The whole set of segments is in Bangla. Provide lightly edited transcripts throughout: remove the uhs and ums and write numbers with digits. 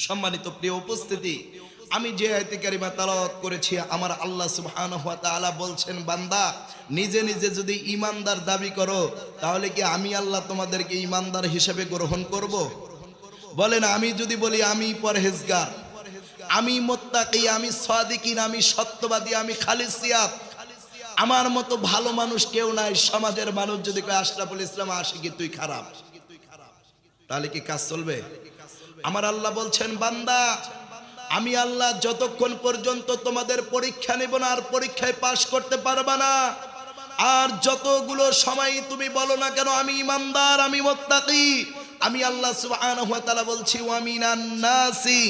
সম্মানিত প্রিয় উপস্থিতি, আমি যে আয়াতে কারিমা তেলাওয়াত করেছি, আমার আল্লাহ সুবহানাহু ওয়া তাআলা বলছেন, বান্দা নিজে নিজে যদি ঈমানদার দাবি করো, তাহলে কি আমি আল্লাহ তোমাদেরকে ঈমানদার হিসেবে গ্রহণ করব? বলেন, আমি যদি বলি আমি পরহেজগার, আমি মুত্তাকি, আমি সাদিকিন, আমি সত্যবাদী, আমি খালিসিয়াত, আমার মতো ভালো মানুষ কেউ নাই, সমাজের মানুষ যদি কয় আশরাফুল ইসলাম আশিকি তুই খারাপ, তাহলে কি কাজ চলবে? আমার আল্লাহ বলছেন, বান্দা আমি আল্লাহ যতক্ষণ পর্যন্ত তোমাদের পরীক্ষা নেব না, আর পরীক্ষায় পাশ করতে পারবা না, আর যতগুলো সময় তুমি বলো না কেন আমি ঈমানদার, আমি মুত্তাকি, আমি আল্লাহ সুবহানাহু ওয়া তাআলা বলছি, ওয়া মিনান নাসি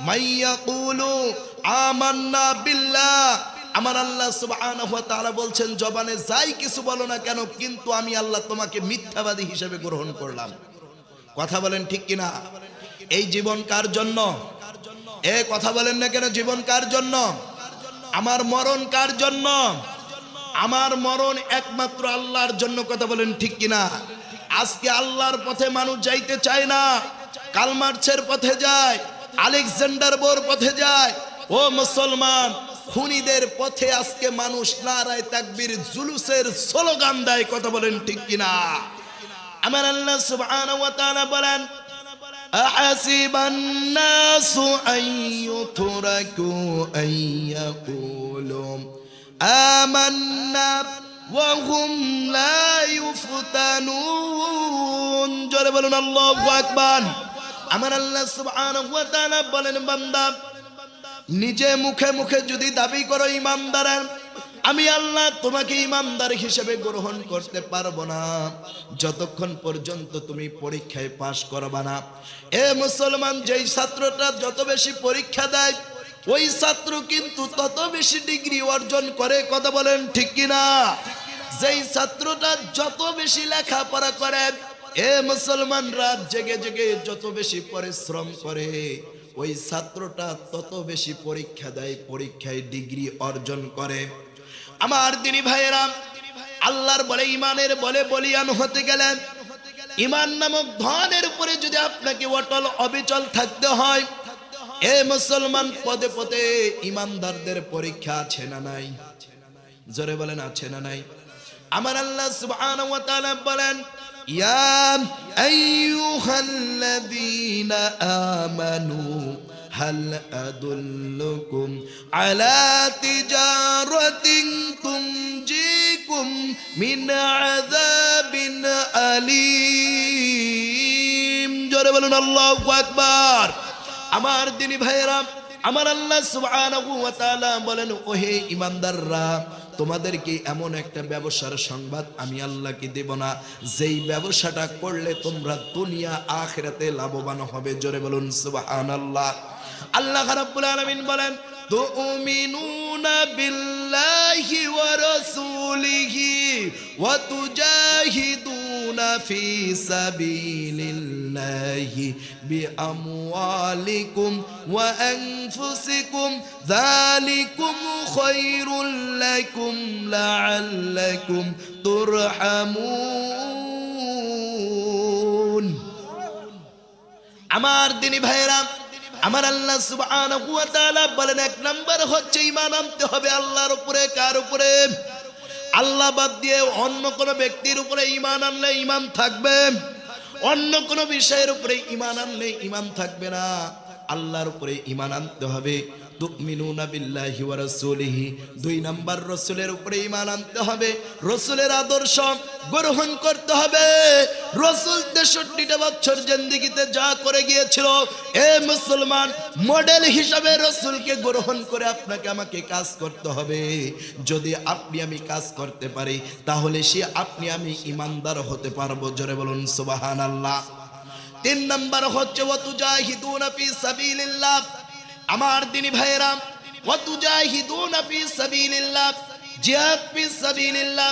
মাইয়াকুলু আমান্না বিল্লাহ। আমার আল্লাহ সুবহানাহু ওয়া তাআলা বলছেন, জবানে যাই কিছু বলো না কেন, কিন্তু আমি আল্লাহ তোমাকে মিথ্যাবাদী হিসেবে গ্রহণ করলাম। কথা বলেন ঠিক কিনা? এই জীবন কার জন্য? কথা বলেন না কেন, জীবন কার জন্য? আমার মরণ কার জন্য? আমার মরণ একমাত্র আল্লাহর জন্য। কথা বলেন ঠিক কিনা? আজকে আল্লাহর পথে মানুষ যাইতে চায় না, কার্ল মার্কসের পথে যায়, আলেকজান্ডার বোর পথে যায়। ও মুসলমান, খুনিদের পথে আজকে মানুষ নারায়ে তাকবীর জুলুসের স্লোগান দেয়। কথা বলেন ঠিক কিনা? আমার আল্লাহ সুবহানাহু ওয়া তাআলা বলেন, আহাসিবান নাসু আন ইউতরাকু আন ইয়াকুলু আমান্না ওয়া হুম লা ইউফতানুন। জোরে বলুন আল্লাহু আকবার। আমার আল্লাহ সুবহানাহু ওয়া তাআলা বলেন, বান্দা নিজে মুখে মুখে যদি দাবি করো ঈমানদার, আমি আল্লাহ তোমাকে ঈমানদার হিসেবে গ্রহণ করতে পারবো না যতক্ষণ পর্যন্ত তুমি পরীক্ষায় পাশ করবা না। এ মুসলমান, যেই ছাত্রটা যত বেশি পরীক্ষা দেয়, ওই ছাত্র কিন্তু তত বেশি ডিগ্রি অর্জন করে। কথা বলেন ঠিক কিনা? যেই ছাত্রটা যত বেশি লেখাপড়া করে, এ মুসলমান, রাত জেগে জেগে যত বেশি পরিশ্রম করে, ওই ছাত্রটা তত বেশি পরীক্ষা দেয়, পরীক্ষায় ডিগ্রি অর্জন করে। আমার দিনী ভাইয়েরা, আল্লাহর বলে ইমানের বলে বলিয়ান হতে গেলেন, ইমান নামক ধনের উপরে যদি আপনাকে অটল অবিচল থাকতে হয়, এ মুসলমান, পদে পদে ইমানদারদের পরীক্ষা আছে না নাই? জোরে বলেন, আছে না নাই? আমার আল্লাহ সুবহানাহু ওয়া তাআলা বলেন, ইয়া আইয়ুহাল্লাযীনা আমানু হাল আদুল্লুকুম আলা তিজারাতিন তুনজিকুম মিন আযাবিন আলীম। জোরে বলুন আল্লাহু আকবার। আমার দিনী ভাইয়েরা, আমার আল্লাহ সুবহানাহু ওয়া তাআলা বলেন, ওহে ঈমানদাররা, তোমাদেরকে এমন একটা ব্যবসার সংবাদ আমি আল্লাহকে দেব না, যেই ব্যবসাটা করলে তোমরা দুনিয়া আখিরাতে লাভবান হবে। জোরে বলুন সুবহানাল্লাহ। আল্লাহ রাব্বুল আলামিন বলেন, তুমিনুনা বিল্লাহি ওয়া রাসূলিহি ওয়া তুজাহিদুনা ফি সাবিলিল্লাহি বিআমওয়ালিকুম ওয়া আনফুসিকুম যালিকুম খায়রুল লাকুম লাআল্লাকুম তুরহামুন। আমার দিনী ভাইয়েরা, আমার আল্লাহ সুবহানাহু ওয়া তাআলা বলেন, এক নাম্বার হচ্ছে ঈমান আনতে হবে আল্লাহর উপরে। কার উপরে? আল্লাহ বাদ দিয়ে অন্য কোনো ব্যক্তির উপরে ঈমান আনলে ঈমান থাকবে, অন্য কোনো বিষয়ের উপরে ঈমান আনলে ঈমান থাকবে না। আল্লাহর উপরে ঈমান আনতে হবে। তুমিনুনা বিল্লাহি ওয়া রাসূলিহি, দুই নাম্বার রাসূলের উপরে ঈমান আনতে হবে, রাসূলের আদর্শ গ্রহণ করতে হবে। রাসূল 63টা বছর জিন্দেগিতে যা করে গিয়েছিল, এ মুসলমান, মডেল হিসাবে রাসূলকে গ্রহণ করে আপনাকে আমাকে কাজ করতে হবে। যদি আপনি আমি কাজ করতে পারি, তাহলে সে আপনি আমি ঈমানদার হতে পারবো। জোরে বলুন সুবহানাল্লাহ। তিন নাম্বার হচ্ছে ওয়া তুজাহিদুনা ফি সাবিলিল্লাহ। আমার দিনী ভাইয়েরা, ওয়া তুজাহিদুনা ফি সাবিলিল্লাহ, জিহাদ ফি সাবিলিল্লাহ।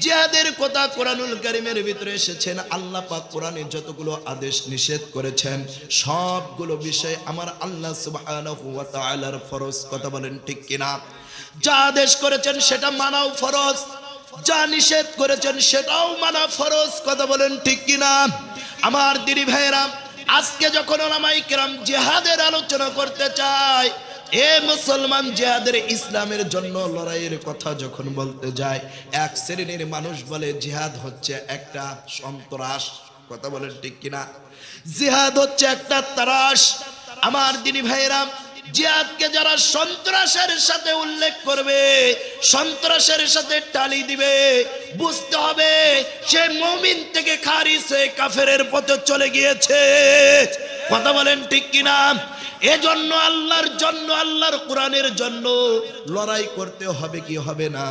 জিহাদের কথা কোরআনুল কারীমের ভিতরে এসেছেন। আল্লাহ পাক কোরআনে যতগুলো আদেশ নিষেধ করেছেন, সবগুলো বিষয় আমার আল্লাহ সুবহানাহু ওয়া তাআলার ফরজ। কথা বলেন ঠিক কিনা? যা আদেশ করেছেন সেটা মানাও ফরজ, যা নিষেধ করেছেন সেটাও মানা ফরজ। কথা বলেন ঠিক কিনা? আমার দিনী ভাইয়েরা, আজকে যখন ওলামায়ে কেরাম জিহাদের আলোচনা করতে চায়, এ মুসলমান, জিহাদের ইসলামের জন্য লড়াইয়ের কথা যখন বলতে যায়, এক শ্রেণীর মানুষ বলে জিহাদ হচ্ছে একটা সন্ত্রাস। কথা বলেন ঠিক কিনা? জিহাদ হচ্ছে একটা তারাস। আমার দিনী ভাইরা, জিহাদকে যারা সন্ত্রাসের সাথে উল্লেখ করবে, সন্ত্রাসের সাথে টালি দিবে, বুঝতে হবে সে মুমিন থেকে খারিজ হয়ে কাফেরের পথে চলে গিয়েছে। কথা বলেন ঠিক কিনা? এজন্য আল্লাহর জন্য, আল্লাহর কোরআনের জন্য লড়াই করতে হবে কি হবে না?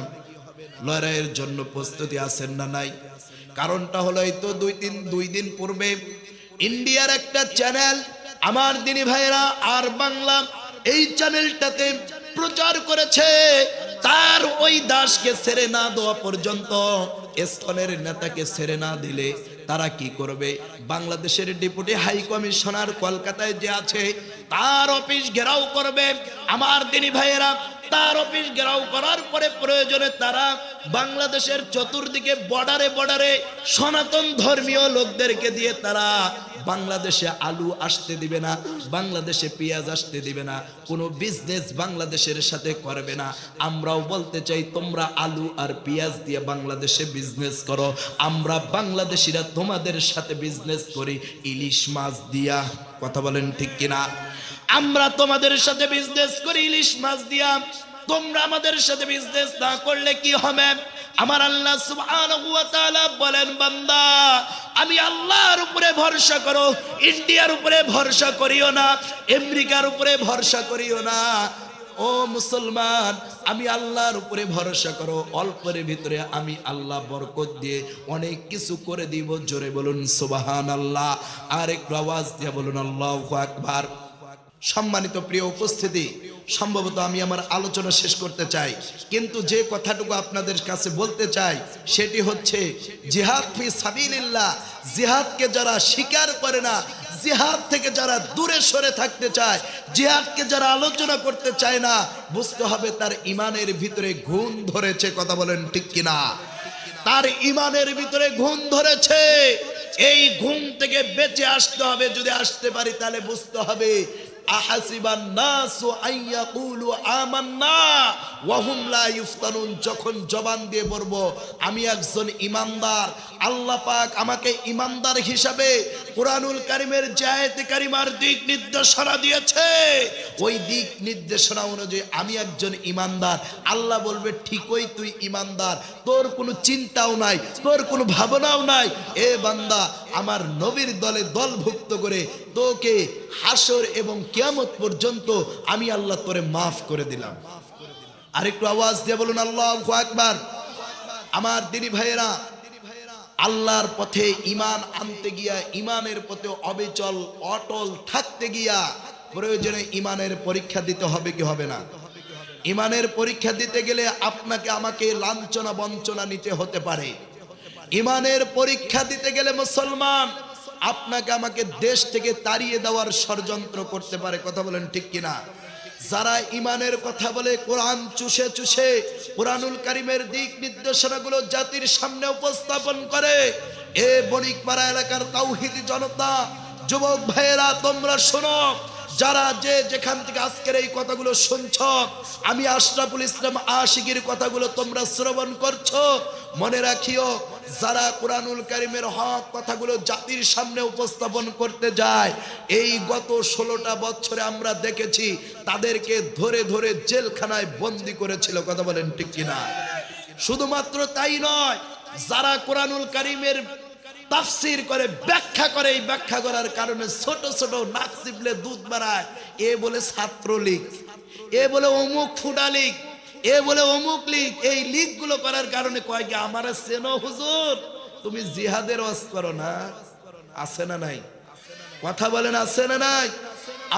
লড়াইয়ের জন্য প্রস্তুতি আছেন না নাই? কারণটা হলো এই তো দুই দিন পূর্বে ইন্ডিয়ার একটা চ্যানেল, আমার দিনী ভাইরা, আর বাংলা, এই চ্যানেলটাতে প্রচার করেছে তার ওই দাসকে ছেড়ে না দেওয়া পর্যন্ত, স্থলের নেতাকে ছেড়ে না দিলে তারা কি করবে? বাংলাদেশের ডেপুটি হাই কমিশনার কলকাতায় যে আছে তার অফিস ঘেরাও করবে। আমার দিনী ভাইয়েরা, তার অফিস ঘেরাও করার পরে প্রয়োজনে তারা বাংলাদেশের চতুর্দিকে বর্ডারে বর্ডারে সনাতন ধর্মীয় লোকদেরকে দিয়ে তারা বাংলাদেশে আলু আসতে দিবে না, বাংলাদেশে পেঁয়াজ আসতে দিবে না, কোনো বিজনেস বাংলাদেশের সাথে করবে না। আমরাও বলতে চাই, তোমরা আলু আর পেঁয়াজ দিয়ে বাংলাদেশে বিজনেস করো, আমরা বাংলাদেশিরা তোমাদের সাথে বিজনেস করি ইলিশ মাছ দিয়া। কথা বলেন ঠিক কিনা? আমরা তোমাদের সাথে বিজনেস করি ইলিশ মাছ দিয়া, তোমরা আমাদের সাথে বিজনেস না করলে কি হবে? আমার আল্লাহ সুবহানাহু ওয়া তাআলা বলেন, বান্দা আমি আল্লাহর উপরে ভরসা করো, ইন্ডিয়ার উপরে ভরসা করিও না, আমেরিকার উপরে ভরসা করিও না। ও মুসলমান, আমি আল্লাহর উপরে ভরসা করো, অল্পের ভিতরে আমি আল্লাহ বরকত দিয়ে অনেক কিছু করে দিব। জোরে বলুন সুবহানাল্লাহ, আর একটু আওয়াজ দিয়ে বলুন আল্লাহু আকবার। সম্মানিত প্রিয় উপস্থিতি, সম্ভবত আমি আমার আলোচনা শেষ করতে চাই, কিন্তু যে কথাটুকু আপনাদের কাছে বলতে চাই সেটি হচ্ছে, জিহাদ ফি সাবিলিল্লাহ, জিহাদকে যারা স্বীকার করে না, জিহাদ থেকে যারা দূরে সরে থাকতে চায়, জিহাদকে যারা আলোচনা করতে চায় না, বুঝতে হবে তার ইমানের ভিতরে ঘুণ ধরেছে। কথা বলেন ঠিক কিনা? তার ইমানের ভিতরে ঘুণ ধরেছে। এই ঘুম থেকে বেঁচে আসতে হবে। যদি আসতে পারি তাহলে বুঝতে হবে, আহাসিবান নাসু আইয়াকুলু আমান্না ওয়া হুম লা ইফতানুন। যখন জবান দিয়ে বলবো আমি একজন ইমানদার, আল্লাহ পাক আমাকে ইমানদার হিসাবে কুরআনুল কারীমের যে আয়াতে কারিমার দিক নির্দেশনা দিয়েছে, ওই দিক নির্দেশনা অনুযায়ী আমি একজন ইমানদার। আল্লাহ বলবে, ঠিকই তুই ইমানদার, তোর কোনো চিন্তাও নাই, তোর কোনো ভাবনাও নাই। এ বান্দা, আমার নবীর দলে দলভুক্ত করে তোকে হাসর এবং কিয়ামত পর্যন্ত আমি আল্লাহ তোরে মাফ করে দিলাম। আরেকটু আওয়াজ দিয়ে বলুন আল্লাহু আকবার। আমার দিনী ভাইয়েরা, আল্লাহর পথে ঈমান আনতে গিয়া, ঈমানের পথে অবিচল অটল থাকতে গিয়া প্রয়োজনে ঈমানের পরীক্ষা দিতে হবে কি হবে না? ঈমানের পরীক্ষা দিতে গেলে আপনাকে আমাকে লাঞ্ছনা বঞ্চনা নিতে হতে পারে। ঈমানের পরীক্ষা দিতে গেলে মুসলমান আপনাকে আমাকে দেশ থেকে তাড়িয়ে দেওয়ার ষড়যন্ত্র করতে পারে। কথা বলেন ঠিক কিনা? যারা ঈমানের কথা বলে, কোরআন চুষে চুষে কুরআনুল কারীমের দিক নির্দেশনাগুলো জাতির সামনে উপস্থাপন করে, এ বণিকপাড়া এলাকার তাওহীদি জনতা, যুবক ভাইয়েরা, তোমরা শোনো। যারা যে যেখান থেকে আজকের এই কথাগুলো শুনছ, আমি আশরাফুল ইসলাম আশিকির কথাগুলো তোমরা শ্রবণ করছো, মনে রাখিও, যারা কুরআনুল কারীমের হক কথাগুলো জাতির সামনে উপস্থাপন করতে যায়, এই গত 16টা বছরে আমরা দেখেছি তাদেরকে ধরে ধরে জেলখানায় বন্দী করেছিল। কথা বলেন ঠিক কিনা? শুধুমাত্র তাই নয়, যারা কুরআনুল কারীমের তাফসীর করে, ব্যাখ্যা করে, এই ব্যাখ্যা করার কারণে ছোট ছোট নাক চিপলে দুধ বাড়ায়, এ বলে ছাত্রলীগ, এ বলে অমুক ফুটা লীগ, এ বলে অমুক লীগ। এই লীগগুলো করার কারণে কয় কি, আমার চেনো হুজুর, তুমি জিহাদের ওয়াজ করো না? আছে না নাই? কথা বলেন, আছে না নাই?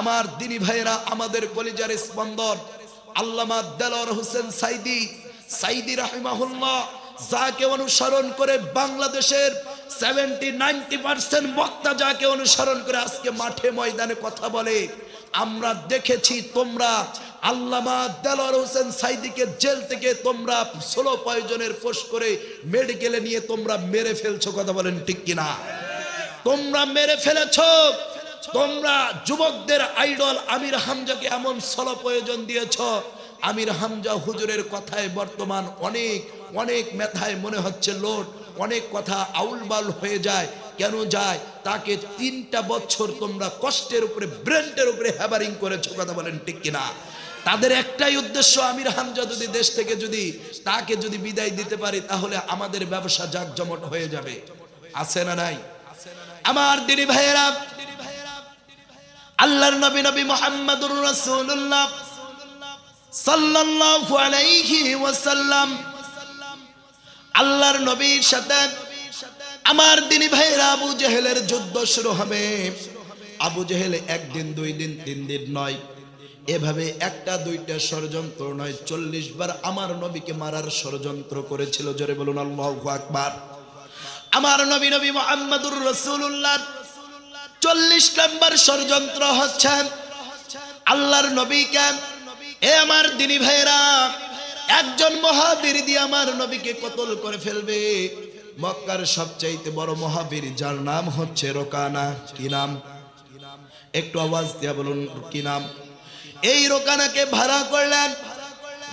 আমার দিনী ভাইয়েরা, আমাদের কলিজার স্পন্দন আল্লামা দেলোয়ার হোসেন সাইদি রাহিমাহুল্লাহ, যাকে অনুসরণ করে বাংলাদেশের 70-90% বক্তা যাকে অনুসরণ করে আজকে মাঠে ময়দানে কথা বলে, আমরা দেখেছি তোমরা আল্লামা দেলোয়ার হোসেন সাইদিকে জেল থেকে তোমরা 16 পয়জনের ফোঁস করে মেডিকেলে নিয়ে তোমরা মেরে ফেলছো। কথা বলেন ঠিক কিনা? তোমরা মেরে ফেলেছো। তোমরা যুবকদের আইডল আমির হামজাকে এমন সলো প্রয়োজন দিয়েছ, আমির হামজা হুজুরের কথায় বর্তমান অনেক অনেক মেথায় মনে হচ্ছে লোড, অনেক কথা আউলবাল হয়ে যায়। কেন যায়? তাকে 3টা বছর তোমরা কষ্টের উপরে ব্রেন্টের উপরে হ্যাবারিং করেছো, কথা বলেন ঠিক কিনা? তাদের একটাই উদ্দেশ্য, আমির হামজা যদি দেশ থেকে তাকে যদি বিদায় দিতে পারি তাহলে আমাদের ব্যবসা জাকজমট হয়ে যাবে। আছে না নাই? আমার দিনী ভাইয়েরা, আল্লাহর নবী নবী মুহাম্মদুর রাসূলুল্লাহ সাল্লাল্লাহু আলাইহি ওয়াসাল্লাম, আল্লাহর নবীর সাথে আমার দিনী ভাইয়েরা আবু জেহেলের যুদ্ধ শুরু হবে। আবু জেহেল 1 দিন 2 দিন 3 দিন নয়, এভাবে 1টা 2টা ষড়যন্ত্র নয়, 40 বার আমার নবীকে মারার ষড়যন্ত্র করেছিল। জোরে বলুন আল্লাহু আকবার। আমার নবী নবী মুহাম্মদুর রাসূলুল্লাহ 40 নম্বর ষড়যন্ত্র হচ্ছে আল্লাহর নবীকে, এ আমার দিনী ভাইরা, একজন মহাবীর দিয়ে আমার নবীকে কতল করে ফেলবে। মক্কার সবচাইতে বড় মহাবীর, যার নাম হচ্ছে রোকানা। কি নাম? একটু আওয়াজ দিয়া বলুন, কি নাম? এই রোকানাকে ভাড়া করলেন।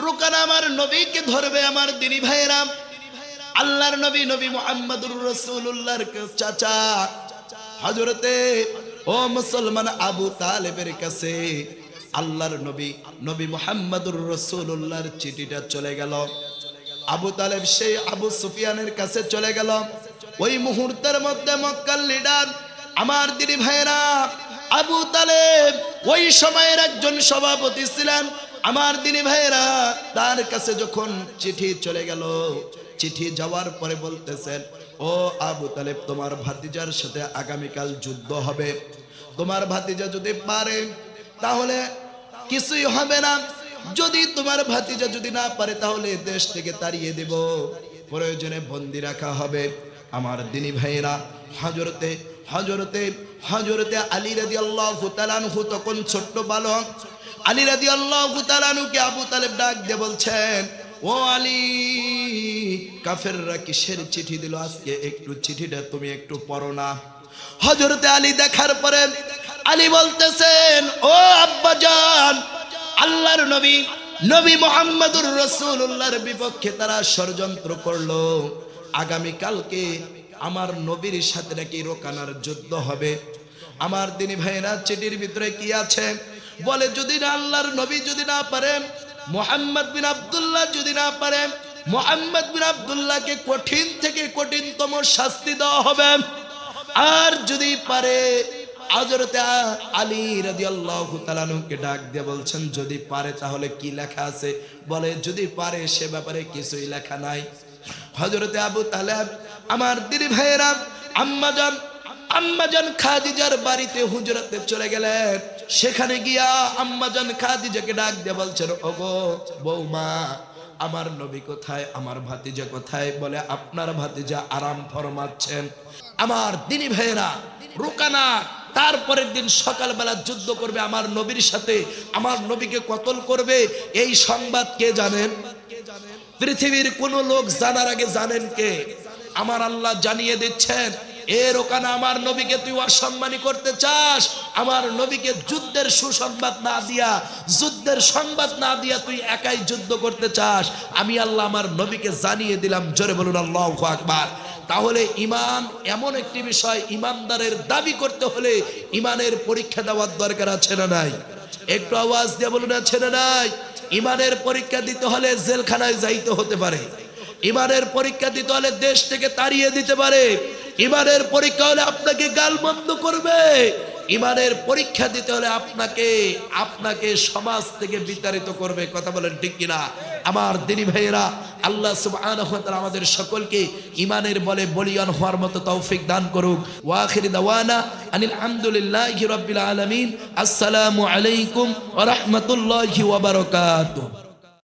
রোকানা আমার নবীকে ধরবে। আমার দিনী ভাইরা, আল্লাহর নবী নবী মুহাম্মদুর রাসূলুল্লাহর চাচা হযরতে ও মুসলমান আবু তালেবের কাছে আল্লাহর নবী নবী মুহাম্মদুর রাসূলুল্লাহর চিঠিটা চলে গেল। আবু তালেব সেই আবু সুফিয়ানের কাছে চলে গেল। ওই মুহূর্তের মধ্যে মক্কার লিডার আমার দিনী ভাইরা আবু তালেব ওই সময়ের একজন সভাপতি ছিলেন। আমার দিনী ভাইরা, তার কাছে যখন চিঠি চলে গেল, চিঠি যাওয়ার পরে বলতেছেন, ও আবু তালেব, তোমার ভাতিজার সাথে আগামীকাল যুদ্ধ হবে। তোমার ভাতিজা যদি পারে তাহলে কিছুই হবে না, যদি তোমার ভাতিজা যদি না পারে তাহলে দেশ থেকে তাড়িয়ে দেব, প্রয়োজনে বন্দি রাখা হবে। আমার দিনী ভাইরা, হযরতে আলী রাদিয়াল্লাহু তাআলা আনহু তখন ছোট্ট বালক। আলী রাদিয়াল্লাহু তাআলা আনহুকে আবু তালেব ডাক দিয়ে বলছেন, ও আলী, কাফেররা কিসের চিঠি দিল আজকে, একটু চিঠিটা তুমি একটু পড়ো না। হযরতে আলী দেখার পরে আলী বলতেছেন, ও আব্বাজান, আল্লাহর নবী নবী মুহাম্মদুর রাসূলুল্লাহর বিপক্ষে তারা ষড়যন্ত্র করলো। আগামী কালকে আমার নবীর সাথে নাকি রোকানার যুদ্ধ হবে। আমার দিনী ভাইরা, চিঠির ভিতরে কি আছে? বলে, যদি না আল্লাহর নবী যদি না পারেন, মুহাম্মদ বিন আব্দুল্লাহ যদি না পারেন, মুহাম্মদ বিন আব্দুল্লাহকে কঠিন থেকে কঠিনতম শাস্তি দেওয়া হবে। আর যদি পারে, হযরতে আলী রাদিয়াল্লাহু তাআলা আনহুকে ডাক দিয়ে বলছেন, যদি পারে তাহলে কি লেখা আছে? বলে, যদি পারে সে ব্যাপারে কিছুই লেখা নাই। হযরতে আবু তালেব আমার দিনী ভাইয়েরা আম্মাজান খাদিজার বাড়িতে হুজরাতে চলে গেলেন। সেখানে গিয়া আম্মাজান খাদিজাকে ডাক দিয়ে বলছেন, ওগো বৌমা, আমার নবী কোথায়, আমার ভাতিজা কোথায়? বলে, আপনার ভাতিজা আরাম ফরমাচ্ছেন। আমার দিনী ভাইয়েরা, রোকানা তারপরের দিন সকালবেলা যুদ্ধ করবে আমার নবীর সাথে, আমার নবীকে কতল করবে। এই সংবাদ কে জানেন? পৃথিবীর কোন লোক জানার আগে জানেন কে? আমার আল্লাহ জানিয়ে দিচ্ছেন, এ রোকানা, আমার নবীকে তুই অসম্মানী করতে চাস, আমার নবীকে যুদ্ধের সুসংবাদ না দিয়া, যুদ্ধের সংবাদ না দিয়া তুই একাই যুদ্ধ করতে চাস, আমি আল্লাহ আমার নবীকে জানিয়ে দিলাম। জোরে বলুন আল্লাহু আকবার। তাহলে ঈমান এমন একটি বিষয়, ঈমানদারের দাবি করতে হলে ঈমানের পরীক্ষা দেওয়ার দরকার আছে না নাই? একটু আওয়াজ দিয়ে বলুন, আছে না নাই? ঈমানের পরীক্ষা দিতে হলে জেলখানায় যাইতে হতে পারে, ঈমানের পরীক্ষা দিতে হলে দেশ থেকে তাড়িয়ে দিতে পারে, ঈমানের পরীক্ষা হলে আপনাকে গালমন্দ করবে, ঈমানের পরীক্ষা দিতে হলে আপনাকে সমাজ থেকে বিতাড়িত করবে। কথা বলেন ঠিক কিনা? আমার দিনী ভাইয়েরা, আল্লাহ সুবহানাহু ওয়া তাআলা আমাদের সকলকে ঈমানের বলে বলিয়ান হওয়ার মতো তৌফিক দান করুক। ওয়া আখির দাওয়ানা আনিল হামদুলিল্লাহি রাব্বিল আলামিন। আসসালামু আলাইকুম ওয়া রাহমাতুল্লাহি ওয়া বারাকাতুহু।